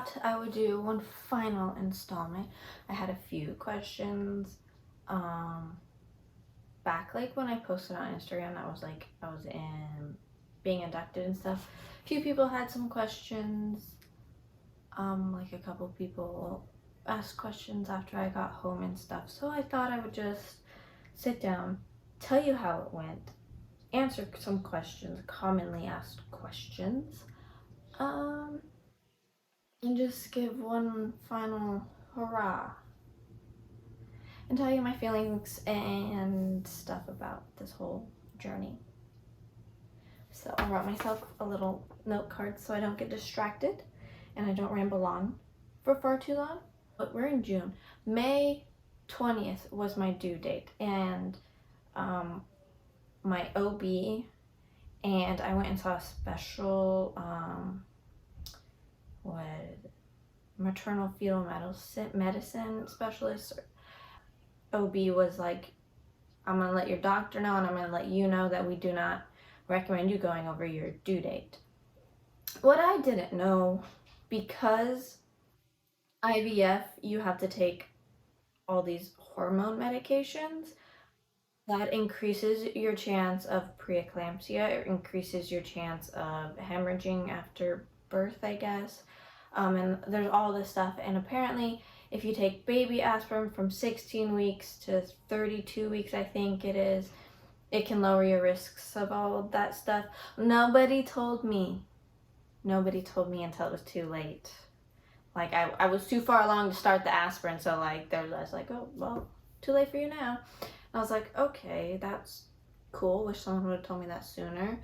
thought I would do one final installment. I had a few questions back like when I posted on Instagram that was like I was in being inducted and stuff. A few people had some questions. Like a couple people asked questions after I got home and stuff. So I thought I would just sit down, tell you how it went, answer some questions, commonly asked questions, and just give one final hurrah and tell you my feelings and stuff about this whole journey. So I wrote myself a little note card so I don't get distracted and I don't ramble on for far too long. But we're in June. May 20th was my due date, and my OB, and I went and saw a special maternal fetal medicine specialist. OB was like, I'm gonna let your doctor know and I'm gonna let you know that we do not recommend you going over your due date. What I didn't know, because IVF, you have to take all these hormone medications, that increases your chance of preeclampsia. It increases your chance of hemorrhaging after birth, I guess. And there's all this stuff. And apparently, if you take baby aspirin from 16 weeks to 32 weeks, I think it is, it can lower your risks of all of that stuff. Nobody told me until it was too late. Like, I was too far along to start the aspirin, so like they're just like, oh, well, too late for you now. And I was like, okay, that's cool. Wish someone would have told me that sooner.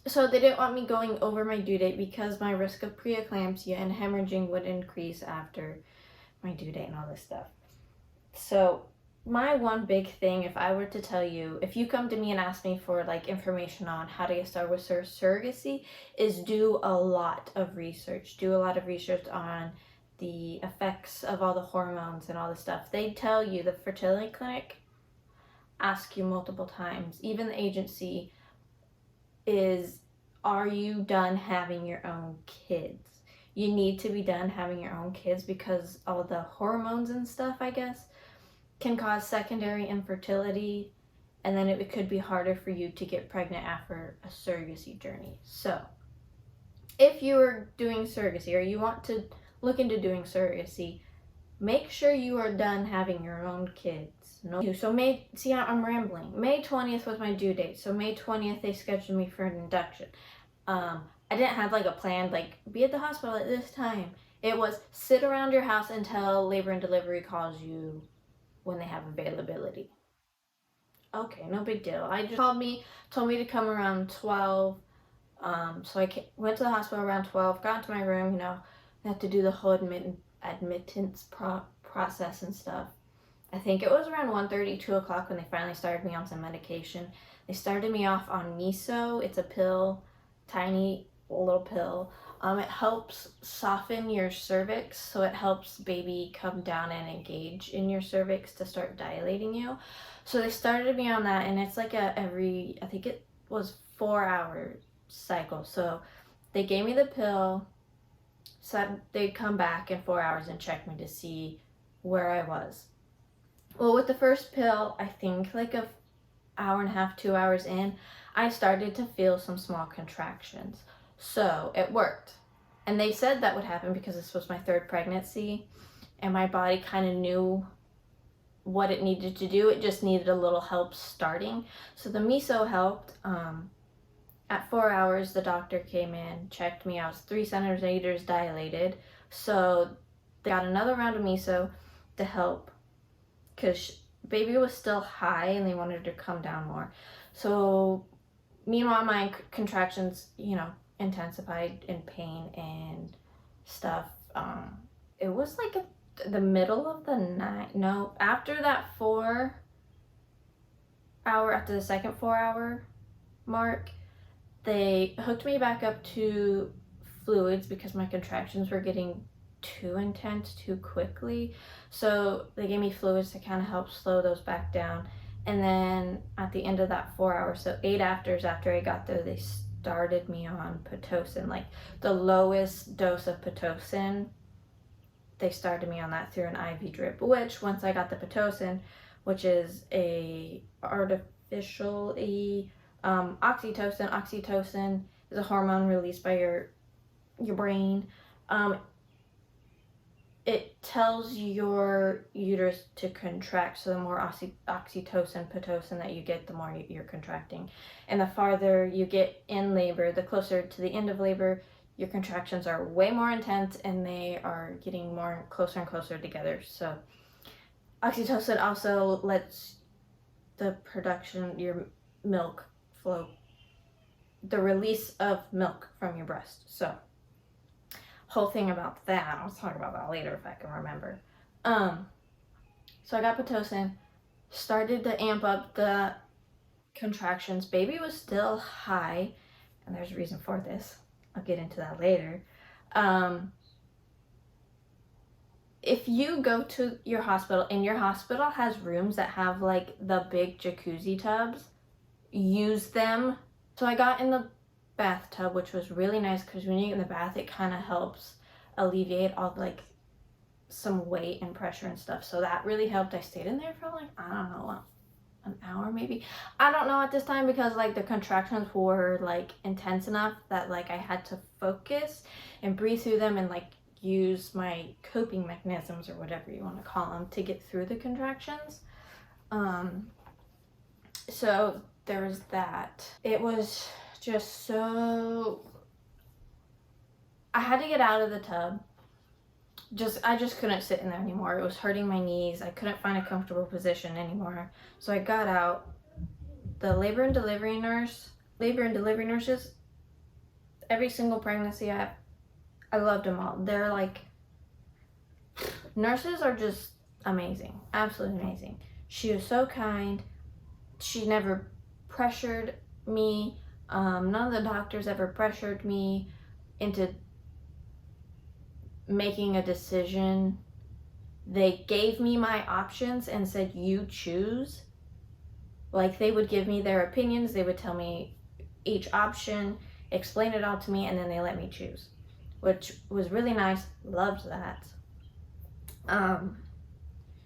So they didn't want me going over my due date because my risk of preeclampsia and hemorrhaging would increase after my due date and all this stuff. So my one big thing, if I were to tell you, if you come to me and ask me for like information on how to get started with surrogacy, is do a lot of research. Do a lot of research on the effects of all the hormones and all the stuff. They tell you, the fertility clinic ask you multiple times, even the agency, is, are you done having your own kids? You need to be done having your own kids because all the hormones and stuff, I guess, can cause secondary infertility, and then it could be harder for you to get pregnant after a surrogacy journey. So if you are doing surrogacy or you want to look into doing surrogacy, make sure you are done having your own kids. No. So I'm rambling. May 20th was my due date. So May 20th, they scheduled me for an induction. I didn't have like a plan, like be at the hospital at this time. It was sit around your house until labor and delivery calls you when they have availability. Okay, no big deal. I just told me to come around 12. So I went to the hospital around 12, got into my room, I had to do the whole admittance process and stuff. I think it was around 1:30, 2 o'clock when they finally started me on some medication. They started me off on miso. It's a pill, tiny little pill. It helps soften your cervix, so it helps baby come down and engage in your cervix to start dilating you. So they started me on that, and it's like I think it was 4-hour cycle. So they gave me the pill, said they'd come back in 4 hours and check me to see where I was. Well, with the first pill, I think like an hour and a half, 2 hours in, I started to feel some small contractions. So it worked. And they said that would happen because this was my third pregnancy and my body kind of knew what it needed to do. It just needed a little help starting. So the miso helped. At 4 hours, the doctor came in, checked me. I was 3 centimeters dilated. So they got another round of miso to help because baby was still high and they wanted her to come down more. So meanwhile, my contractions, intensified in pain and stuff. It was like the middle of the night. No, after the second 4-hour mark, they hooked me back up to fluids because my contractions were getting too intense too quickly. So they gave me fluids to kind of help slow those back down. And then at the end of that 4 hours, so 8 hours after I got there, they started me on Pitocin, like the lowest dose of Pitocin. They started me on that through an IV drip, which once I got the Pitocin, which is a artificially oxytocin is a hormone released by your brain. It tells your uterus to contract, so the more oxytocin, Pitocin that you get, the more you're contracting. And the farther you get in labor, the closer to the end of labor, your contractions are way more intense and they are getting more closer and closer together. So oxytocin also lets the production, your milk flow, the release of milk from your breast. So whole thing about that, I'll talk about that later if I can remember. So I got Pitocin, started to amp up the contractions. Baby was still high, and there's a reason for this. I'll get into that later. If you go to your hospital, and your hospital has rooms that have like the big jacuzzi tubs, use them. So I got in the bathtub, which was really nice because when you get in the bath, it kind of helps alleviate all like some weight and pressure and stuff. So that really helped. I stayed in there for like, I don't know, an hour maybe. I don't know at this time because like the contractions were like intense enough that like I had to focus and breathe through them and like use my coping mechanisms or whatever you want to call them to get through the contractions. So there was that. It was just so, I had to get out of the tub. I just couldn't sit in there anymore. It was hurting my knees. I couldn't find a comfortable position anymore. So I got out. The labor and delivery nurses, every single pregnancy I loved them all. They're like, nurses are just amazing, absolutely amazing. She was so kind. She never pressured me. None of the doctors ever pressured me into making a decision. They gave me my options and said, you choose. Like, they would give me their opinions. They would tell me each option, explain it all to me, and then they let me choose, which was really nice. Loved that.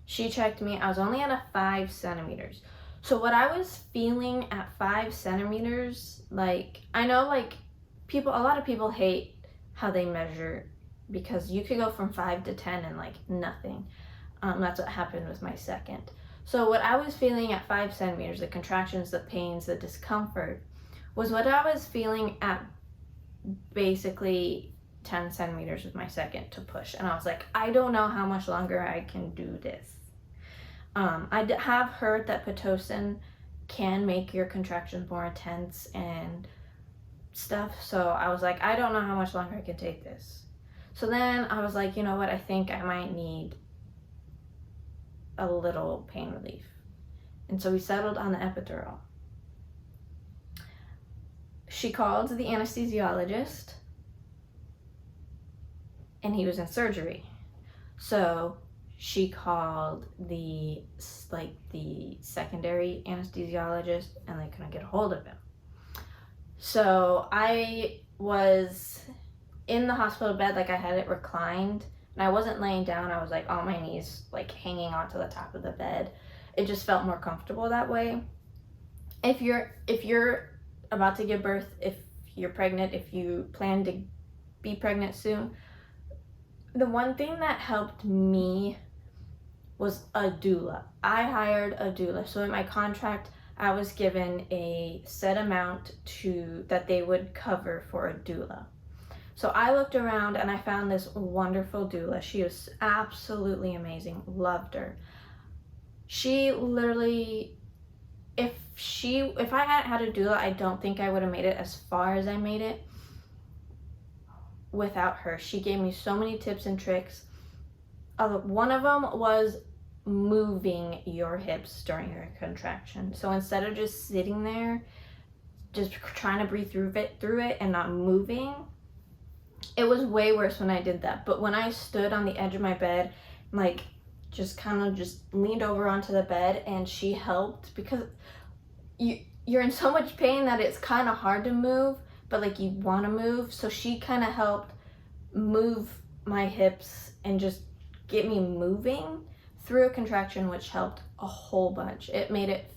She checked me. I was only at a 5 centimeters. So what I was feeling at 5 centimeters, like, I know like a lot of people hate how they measure because you could go from 5 to 10 and like nothing. That's what happened with my second. So what I was feeling at 5 centimeters, the contractions, the pains, the discomfort, was what I was feeling at basically 10 centimeters with my second to push. And I was like, I don't know how much longer I can do this. I have heard that Pitocin can make your contractions more intense and stuff. So I was like, I don't know how much longer I can take this. So then I was like, you know what? I think I might need a little pain relief. And so we settled on the epidural. She called the anesthesiologist and he was in surgery. So she called the secondary anesthesiologist and they couldn't get a hold of him. So I was in the hospital bed, like I had it reclined, and I wasn't laying down. I was like on my knees, like hanging onto the top of the bed. It just felt more comfortable that way. If you're about to give birth, if you're pregnant, if you plan to be pregnant soon, the one thing that helped me was a doula. I hired a doula. So in my contract, I was given a set amount that they would cover for a doula. So I looked around and I found this wonderful doula. She was absolutely amazing. Loved her. She literally, if I hadn't had a doula, I don't think I would have made it as far as I made it without her. She gave me so many tips and tricks. One of them was moving your hips during your contraction. So instead of just sitting there, just trying to breathe through it and not moving, it was way worse when I did that. But when I stood on the edge of my bed, like just kind of just leaned over onto the bed, and she helped, because you're in so much pain that it's kind of hard to move, but like you want to move. So she kind of helped move my hips and just get me moving through a contraction, which helped a whole bunch. It made it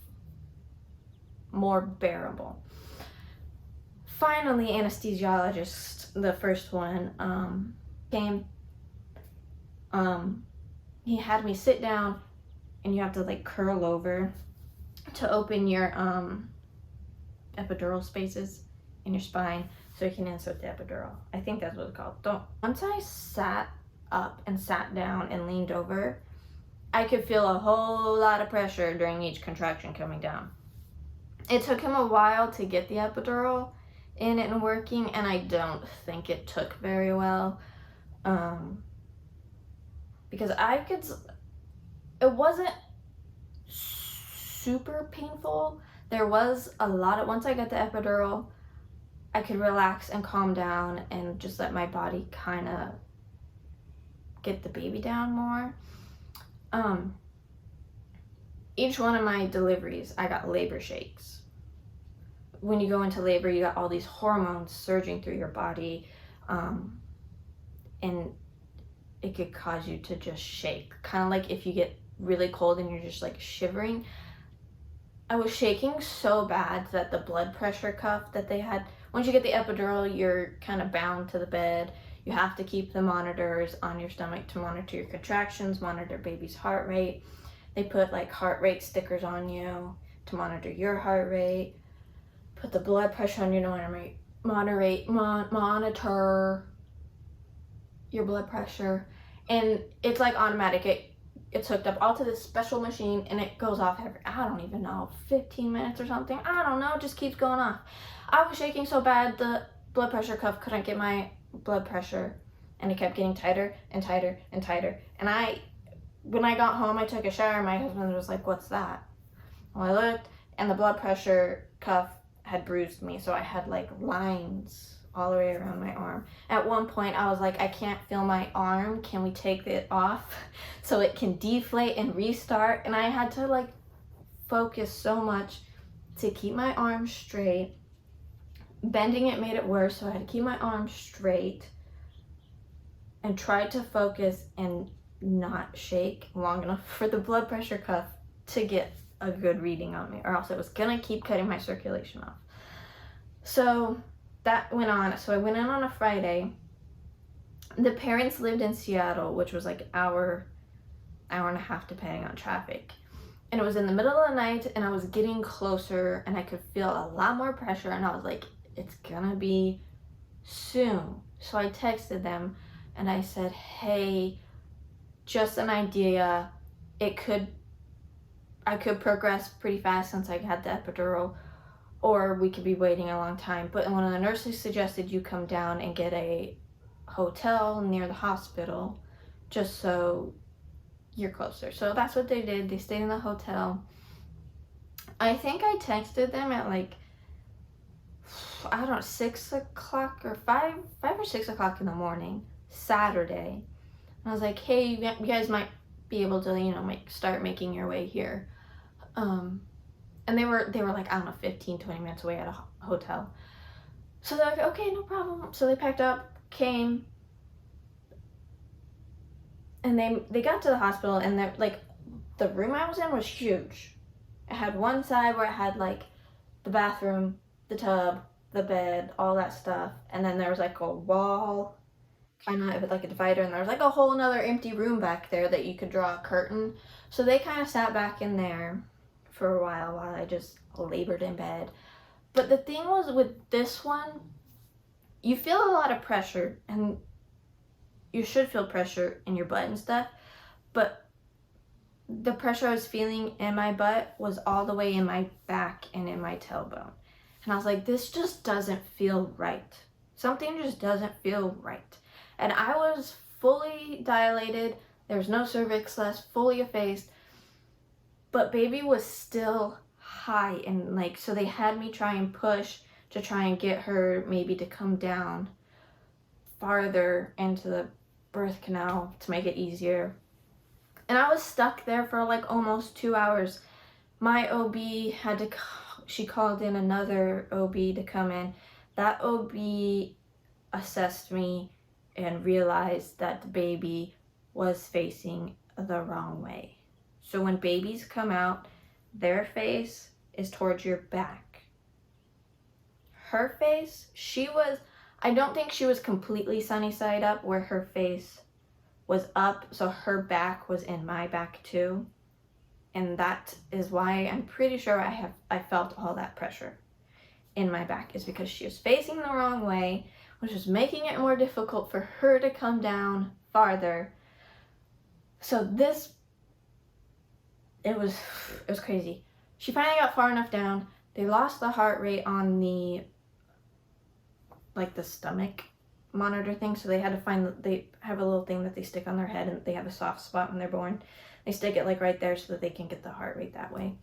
more bearable. Finally, anesthesiologist, the first one, came. He had me sit down, and you have to like curl over to open your epidural spaces in your spine so you can insert the epidural. I think that's what it's called. Once I sat up and sat down and leaned over, I could feel a whole lot of pressure during each contraction coming down. It took him a while to get the epidural in and working, and I don't think it took very well. Because it wasn't super painful. There was a lot of, once I got the epidural, I could relax and calm down and just let my body kind of get the baby down more. Each one of my deliveries, I got labor shakes. When you go into labor, you got all these hormones surging through your body, and it could cause you to just shake. Kind of like if you get really cold and you're just like shivering. I was shaking so bad that the blood pressure cuff that they had, once you get the epidural, you're kind of bound to the bed. You have to keep the monitors on your stomach to monitor your contractions, monitor baby's heart rate. They put like heart rate stickers on you to monitor your heart rate. Put the blood pressure on you to monitor your blood pressure. And it's like automatic. It's hooked up all to this special machine, and it goes off every, I don't even know, 15 minutes or something. I don't know, it just keeps going off. I was shaking so bad, the blood pressure cuff couldn't get my blood pressure, and it kept getting tighter and tighter and tighter. And when I got home, I took a shower, my husband was like, "What's that?" Well, I looked, and the blood pressure cuff had bruised me, so I had like lines all the way around my arm. At one point, I was like, I can't feel my arm. Can we take it off so it can deflate and restart? And I had to like focus so much to keep my arm straight. Bending it made it worse, so I had to keep my arm straight and try to focus and not shake long enough for the blood pressure cuff to get a good reading on me, or else it was gonna keep cutting my circulation off. So that went on. So I went in on a Friday. The parents lived in Seattle, which was like an hour and a half depending on traffic. And it was in the middle of the night, and I was getting closer, and I could feel a lot more pressure, and I was like, it's gonna be soon. So I texted them, and I said, hey, just an idea. I could progress pretty fast since I had the epidural, or we could be waiting a long time. But one of the nurses suggested you come down and get a hotel near the hospital just so you're closer. So that's what they did. They stayed in the hotel. I think I texted them at like, I don't know, 6 o'clock or 5 or 6 o'clock in the morning, Saturday. And I was like, hey, you guys might be able to, start making your way here. And they were like, I don't know, 15, 20 minutes away at a hotel. So they're like, okay, no problem. So they packed up, came, and they got to the hospital, and they're like, the room I was in was huge. It had one side where it had like the bathroom, the tub, the bed, all that stuff. And then there was like a wall, kind of like a divider, and there was like a whole another empty room back there that you could draw a curtain. So they kind of sat back in there for a while I just labored in bed. But the thing was with this one, you feel a lot of pressure, and you should feel pressure in your butt and stuff, but the pressure I was feeling in my butt was all the way in my back and in my tailbone. And I was like, this just doesn't feel right. Something just doesn't feel right. And I was fully dilated. There was no cervix left, fully effaced. But baby was still high, and so they had me try and push to try and get her maybe to come down farther into the birth canal to make it easier. And I was stuck there for like almost 2 hours. My OB she called in another OB to come in. that OB assessed me and realized that the baby was facing the wrong way. So when babies come out, their face is towards your back. Her face, I don't think she was completely sunny side up where her face was up, so her back was in my back too. And that is why I'm pretty sure I felt all that pressure in my back, is because she was facing the wrong way, which was making it more difficult for her to come down farther. So it was crazy. She finally got far enough down. They lost the heart rate on the stomach monitor thing, so they had to they have a little thing that they stick on their head, and they have a soft spot when they're born. They stick it right there so that they can get the heart rate that way.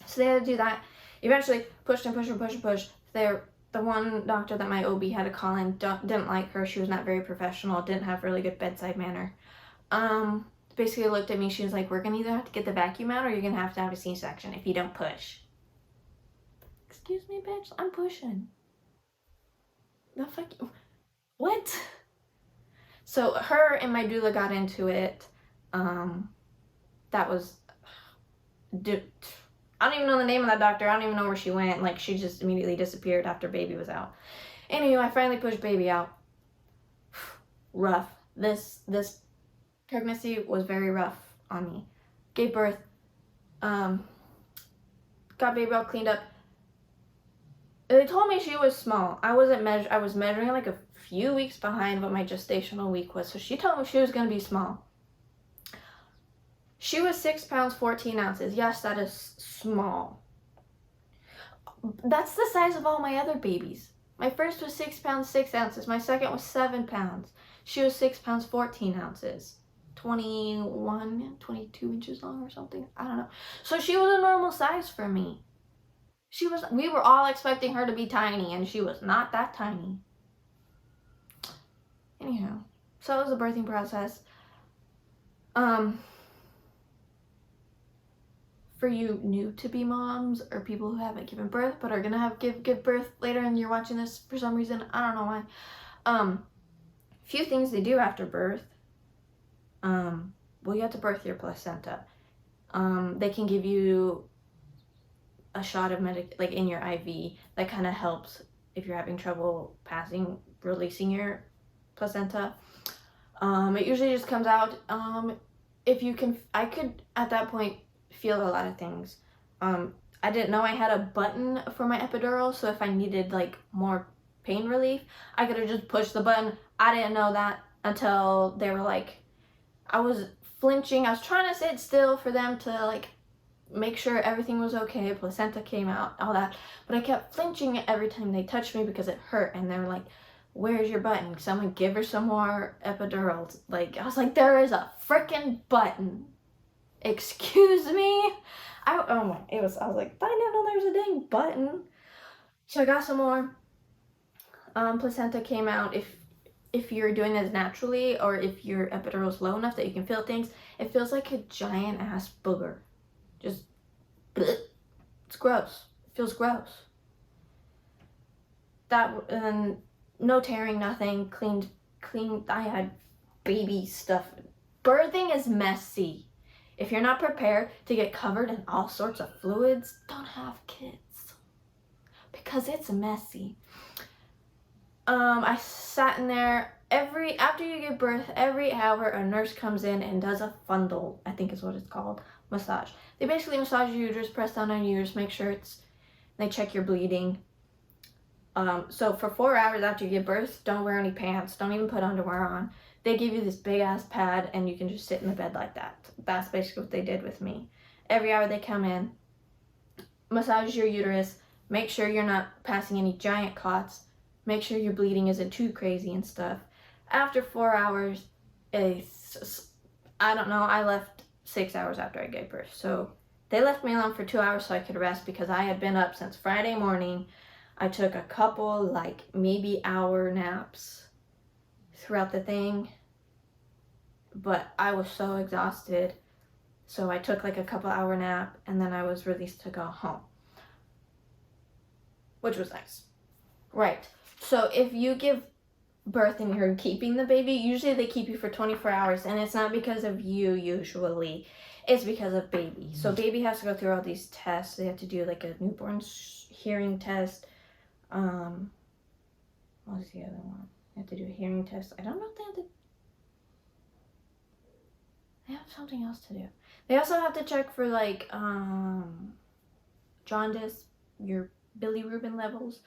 So they had to do that. Eventually pushed and pushed and pushed and pushed. The one doctor that my OB had to call in didn't like her. She was not very professional, didn't have really good bedside manner. Basically looked at me, she was like, we're gonna either have to get the vacuum out or you're gonna have to have a C-section if you don't push. Excuse me, bitch, I'm pushing. The fuck? What? So her and my doula got into it. That was... I don't even know the name of that doctor. I don't even know where she went. Like, she just immediately disappeared after baby was out. Anyway, I finally pushed baby out. Rough. This pregnancy was very rough on me. Gave birth. Got baby all cleaned up. They told me she was small. I was measuring like a few weeks behind what my gestational week was. So she told me she was going to be small. She was 6 pounds, 14 ounces. Yes, that is small. That's the size of all my other babies. My first was 6 pounds, 6 ounces. My second was 7 pounds. She was 6 pounds, 14 ounces. 21, 22 inches long or something. I don't know. So she was a normal size for me. We were all expecting her to be tiny, and she was not that tiny. Anyhow, so it was the birthing process. For you new to be moms, or people who haven't given birth but are gonna give birth later and you're watching this for some reason, I don't know why. Few things they do after birth. Well, you have to birth your placenta. They can give you a shot of in your IV that kind of helps if you're having trouble releasing your placenta. It usually just comes out. I could at that point feel a lot of things. I didn't know I had a button for my epidural, so if I needed more pain relief, I could have just pushed the button. I didn't know that until they were I was flinching. I was trying to sit still for them to make sure everything was okay, placenta came out, all that, but I kept flinching every time they touched me because it hurt, and they were like, where's your button? Someone give her some more epidurals. I was like, there is a freaking button. Excuse me? I was like, I didn't know there was a dang button. So I got some more. Placenta came out. If you're doing this naturally, or if your epidural is low enough that you can feel things, it feels like a giant ass booger. Just, bleh. It's gross. It feels gross. And no tearing, nothing. Clean. I had baby stuff. Birthing is messy. If you're not prepared to get covered in all sorts of fluids, don't have kids. Because it's messy. I sat in there after you give birth, every hour a nurse comes in and does a fundal, I think is what it's called, massage. They basically massage your uterus, press down on your uterus, make sure they check your bleeding. So for 4 hours after you give birth, don't wear any pants, don't even put underwear on. They give you this big ass pad and you can just sit in the bed like that. That's basically what they did with me. Every hour they come in, massage your uterus, make sure you're not passing any giant clots, make sure your bleeding isn't too crazy and stuff. After 4 hours, I don't know, I left 6 hours after I gave birth. So they left me alone for 2 hours so I could rest because I had been up since Friday morning. I took a couple, maybe hour naps throughout the thing, but I was so exhausted. So I took a couple hour nap and then I was released to go home, which was nice. Right. So if you give birth and you're keeping the baby, usually they keep you for 24 hours, and it's not because of you usually. It's because of baby. So baby has to go through all these tests. They have to do like a newborn hearing test. What was the other one? They have to do a hearing test. I don't know if they have to. They have something else to do. They also have to check for like jaundice, your bilirubin levels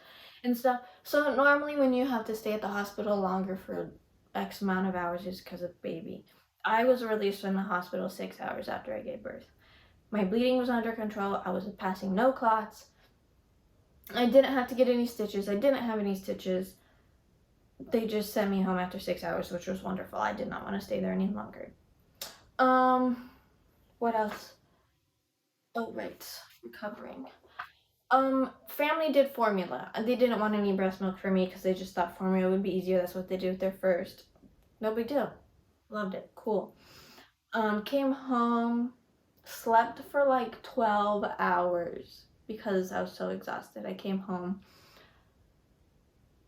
and stuff. So normally when you have to stay at the hospital longer for X amount of hours is because of baby. I was released from the hospital 6 hours after I gave birth. My bleeding was under control. I was passing no clots. I didn't have to get any stitches. I didn't have any stitches. They just sent me home after 6 hours, which was wonderful. I did not want to stay there any longer. What else? Oh, right. Recovering. Family did formula. They didn't want any breast milk for me because they just thought formula would be easier. That's what they did with their first. No big deal. Loved it. Cool. Came home, slept for like 12 hours because I was so exhausted. I came home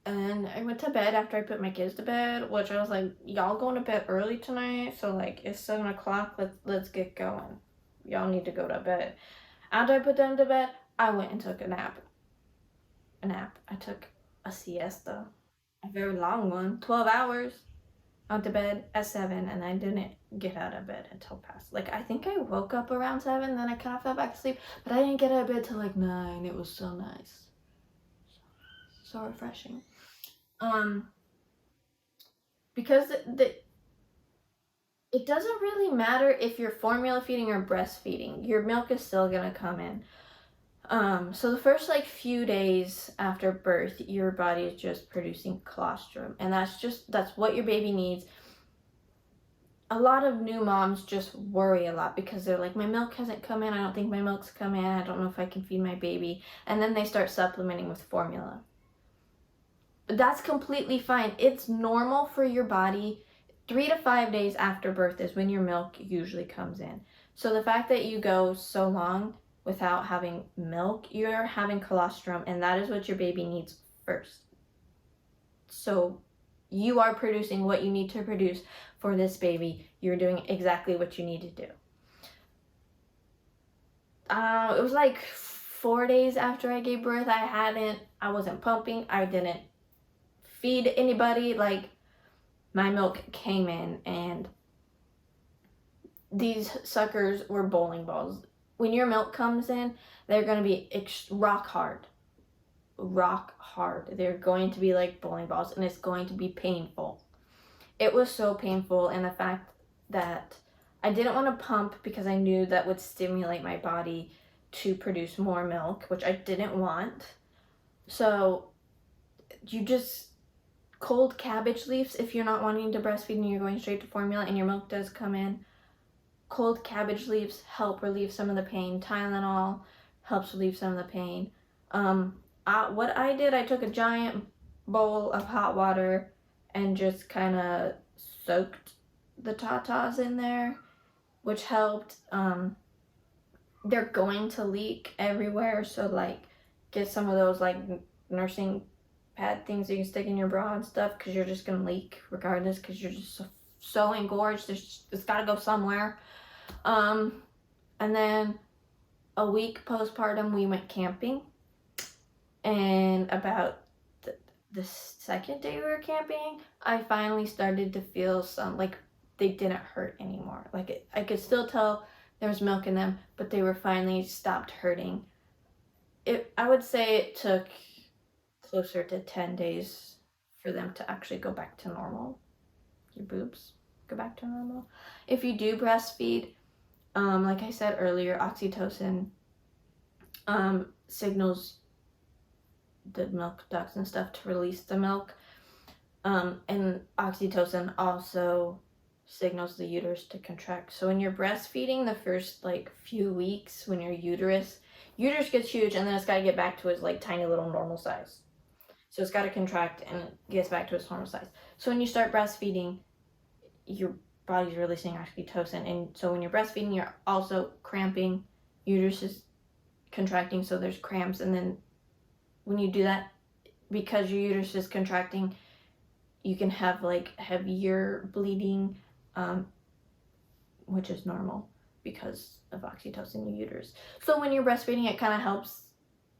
and I went to bed after I put my kids to bed, which I was like, y'all going to bed early tonight, so like it's 7 o'clock. Let's get going. Y'all need to go to bed. After I put them to bed, I went and took a nap. I took a siesta, a very long one, 12 hours. I went to bed at 7 and I didn't get out of bed until past. Like, I think I woke up around 7, then I kind of fell back asleep, but I didn't get out of bed till like 9. It was so nice. So refreshing. Because it doesn't really matter if you're formula feeding or breastfeeding. Your milk is still gonna come in. So the first like few days after birth, your body is just producing colostrum, and that's what your baby needs. A lot of new moms just worry a lot because they're like, my milk hasn't come in. I don't think my milk's come in. I don't know if I can feed my baby. And then they start supplementing with formula. But that's completely fine. It's normal for your body. 3 to 5 days after birth is when your milk usually comes in. So the fact that you go so long without having milk, you're having colostrum, and that is what your baby needs first. So you are producing what you need to produce for this baby. You're doing exactly what you need to do. It was like 4 days after I gave birth. I wasn't pumping. I didn't feed anybody. Like, my milk came in, and these suckers were bowling balls. When your milk comes in, they're going to be rock hard. They're going to be like bowling balls, and it's going to be painful. It was so painful, and the fact that I didn't want to pump because I knew that would stimulate my body to produce more milk, which I didn't want. So you just cold cabbage leaves if you're not wanting to breastfeed and you're going straight to formula and your milk does come in. Cold cabbage leaves help relieve some of the pain. Tylenol helps relieve some of the pain. What I did, I took a giant bowl of hot water and just kind of soaked the tatas in there, which helped. They're going to leak everywhere, so like get some of those like nursing pad things that you can stick in your bra and stuff, because you're just gonna leak regardless, because you're just so engorged. It's got to go somewhere. And then a week postpartum, we went camping, and about the second day we were camping, I finally started to feel some, like, they didn't hurt anymore. Like, I could still tell there was milk in them, but they were finally stopped hurting. I would say it took closer to 10 days for them to actually go back to normal. Your boobs go back to normal. If you do breastfeed, like I said earlier, oxytocin signals the milk ducts and stuff to release the milk. And oxytocin also signals the uterus to contract. So when you're breastfeeding, the first like few weeks, when your uterus gets huge, and then it's got to get back to its like tiny little normal size. So it's got to contract and it gets back to its normal size. So when you start breastfeeding, your body's releasing oxytocin, and so when you're breastfeeding, you're also cramping. Uterus is contracting, so there's cramps, and then when you do that, because your uterus is contracting, you can have like heavier bleeding, um, which is normal because of oxytocin in your uterus. So when you're breastfeeding, it kind of helps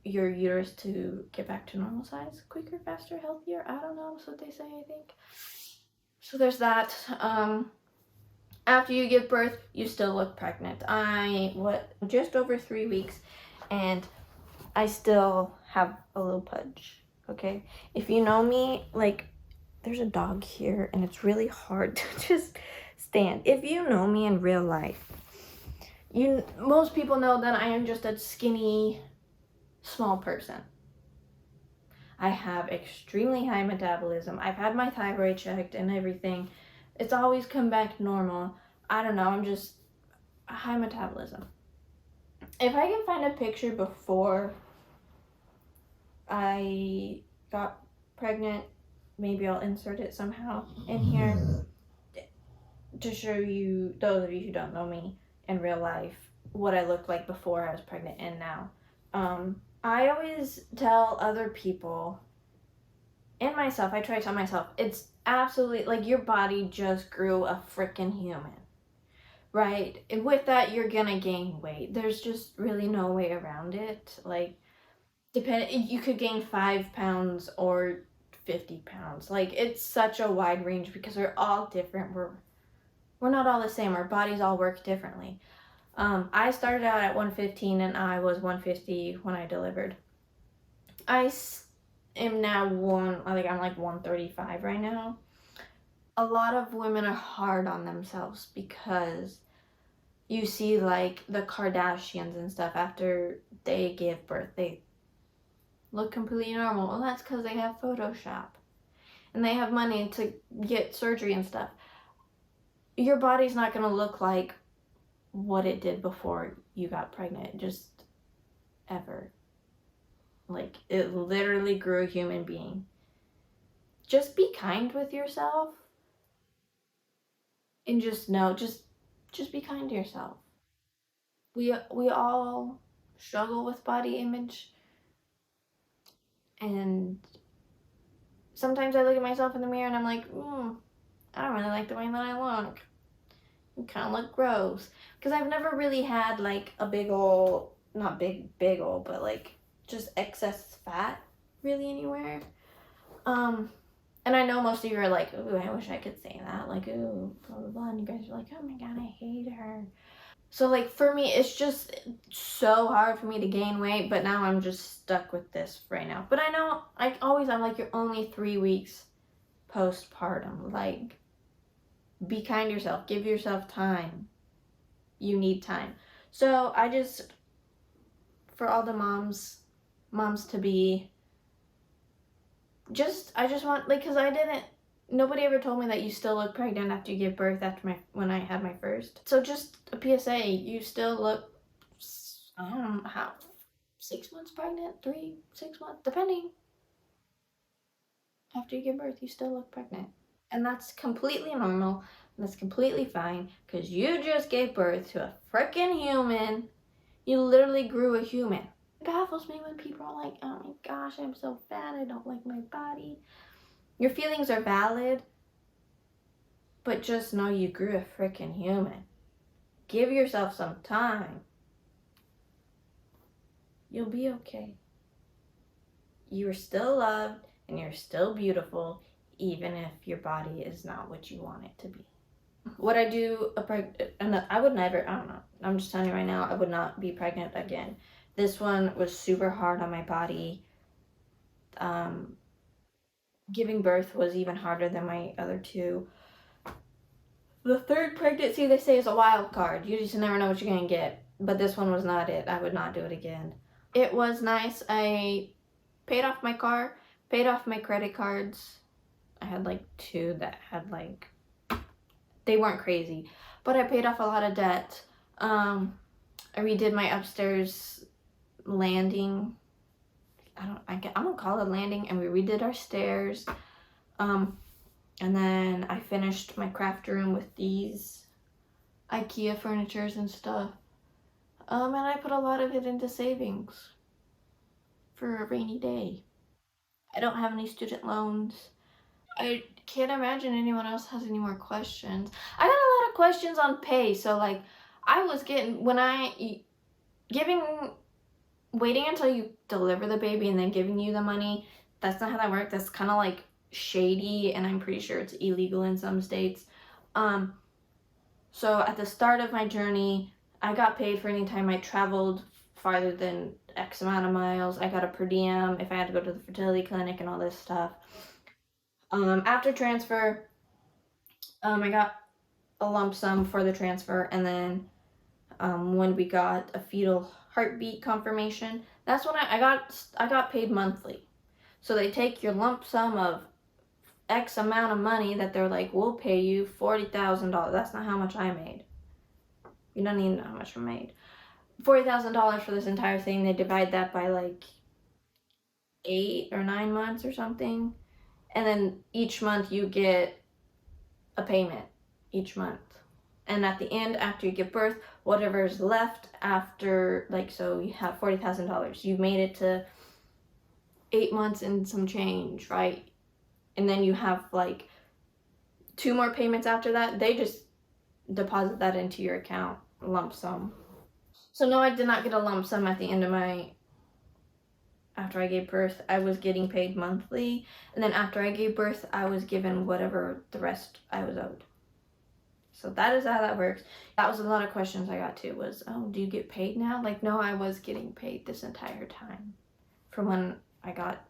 your uterus to get back to normal size quicker, faster, healthier. I don't know. That's what they say, I think. So there's that. After you give birth, you still look pregnant. Just over 3 weeks, and I still have a little pudge. Okay, if you know me, like, there's a dog here, and it's really hard to just stand. If you know me in real life, most people know that I am just a skinny, small person. I have extremely high metabolism. I've had my thyroid checked and everything. It's always come back normal. I don't know, I'm just a high metabolism. If I can find a picture before I got pregnant, maybe I'll insert it somehow in here to show you, those of you who don't know me in real life, what I looked like before I was pregnant and now. I always tell other people and myself, I try to tell myself, it's absolutely like your body just grew a freaking human, right? And with that, you're gonna gain weight. There's just really no way around it. Like, you could gain 5 pounds or 50 pounds. Like, it's such a wide range because we're all different. We're not all the same. Our bodies all work differently. I started out at 115 and I was 150 when I delivered. I am now I'm like 135 right now. A lot of women are hard on themselves because you see like the Kardashians and stuff, after they give birth, they look completely normal. Well, that's because they have Photoshop and they have money to get surgery and stuff. Your body's not going to look like what it did before you got pregnant, just ever. Like, it literally grew a human being. Just be kind with yourself and just know, just be kind to yourself. We all struggle with body image, and sometimes I look at myself in the mirror and I'm like, I don't really like the way that I look. I kind of look gross. Because I've never really had like a big ol', not big ol', but like just excess fat really anywhere. And I know most of you are like, ooh, I wish I could say that. Like, ooh, blah, blah, blah. And you guys are like, oh my God, I hate her. So like for me, it's just so hard for me to gain weight, but now I'm just stuck with this right now. But I know, I'm like, you're only 3 weeks postpartum. Like, be kind to yourself. Give yourself time. You need time. So for all the moms to be, I just want, like, because nobody ever told me that you still look pregnant after you give birth when I had my first. So just a PSA, you still look, I don't know how, 6 months pregnant, 6 months, depending. After you give birth, you still look pregnant. And that's completely normal. And that's completely fine because you just gave birth to a freaking human. You literally grew a human. It baffles me when people are like, oh my gosh, I'm so fat, I don't like my body. Your feelings are valid, but just know you grew a freaking human. Give yourself some time. You'll be okay. You are still loved and you're still beautiful, even if your body is not what you want it to be. Would I do I would never, I don't know. I'm just telling you right now, I would not be pregnant again. This one was super hard on my body. Giving birth was even harder than my other two. The third pregnancy, they say, is a wild card. You just never know what you're going to get. But this one was not it. I would not do it again. It was nice. I paid off my car, paid off my credit cards. I had like two that had like, they weren't crazy, but I paid off a lot of debt. I redid my upstairs landing. I'm gonna call it landing, and we redid our stairs. And then I finished my craft room with these IKEA furnitures and stuff. And I put a lot of it into savings for a rainy day. I don't have any student loans. I can't imagine anyone else has any more questions. I got a lot of questions on pay. So like I was getting when I giving waiting until you deliver the baby and then giving you the money. That's not how that works. That's kind of like shady, and I'm pretty sure it's illegal in some states. So at the start of my journey, I got paid for any time I traveled farther than X amount of miles. I got a per diem if I had to go to the fertility clinic and all this stuff. After transfer, I got a lump sum for the transfer, and then when we got a fetal heartbeat confirmation, that's when I got paid monthly. So they take your lump sum of X amount of money that they're like, we'll pay you $40,000. That's not how much I made. You don't even know how much I made. $40,000 for this entire thing. They divide that by like 8 or 9 months or something, and then each month you get a payment each month. And at the end, after you give birth, whatever is left after, like, so you have $40,000. You've made it to 8 months and some change, right? And then you have like 2 more payments after that. They just deposit that into your account, lump sum. So no, I did not get a lump sum at the end of after I gave birth. I was getting paid monthly, and then after I gave birth, I was given whatever the rest I was owed. So that is how that works. That was a lot of questions I got too, was, oh, do you get paid now? Like, no, I was getting paid this entire time from when I got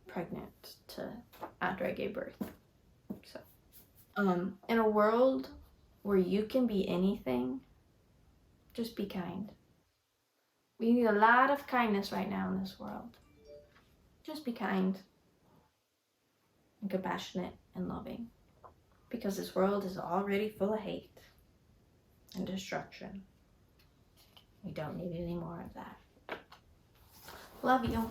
pregnant to after I gave birth. So, in a world where you can be anything, just be kind. We need a lot of kindness right now in this world. Just be kind and compassionate and loving, because this world is already full of hate and destruction. We don't need any more of that. Love you.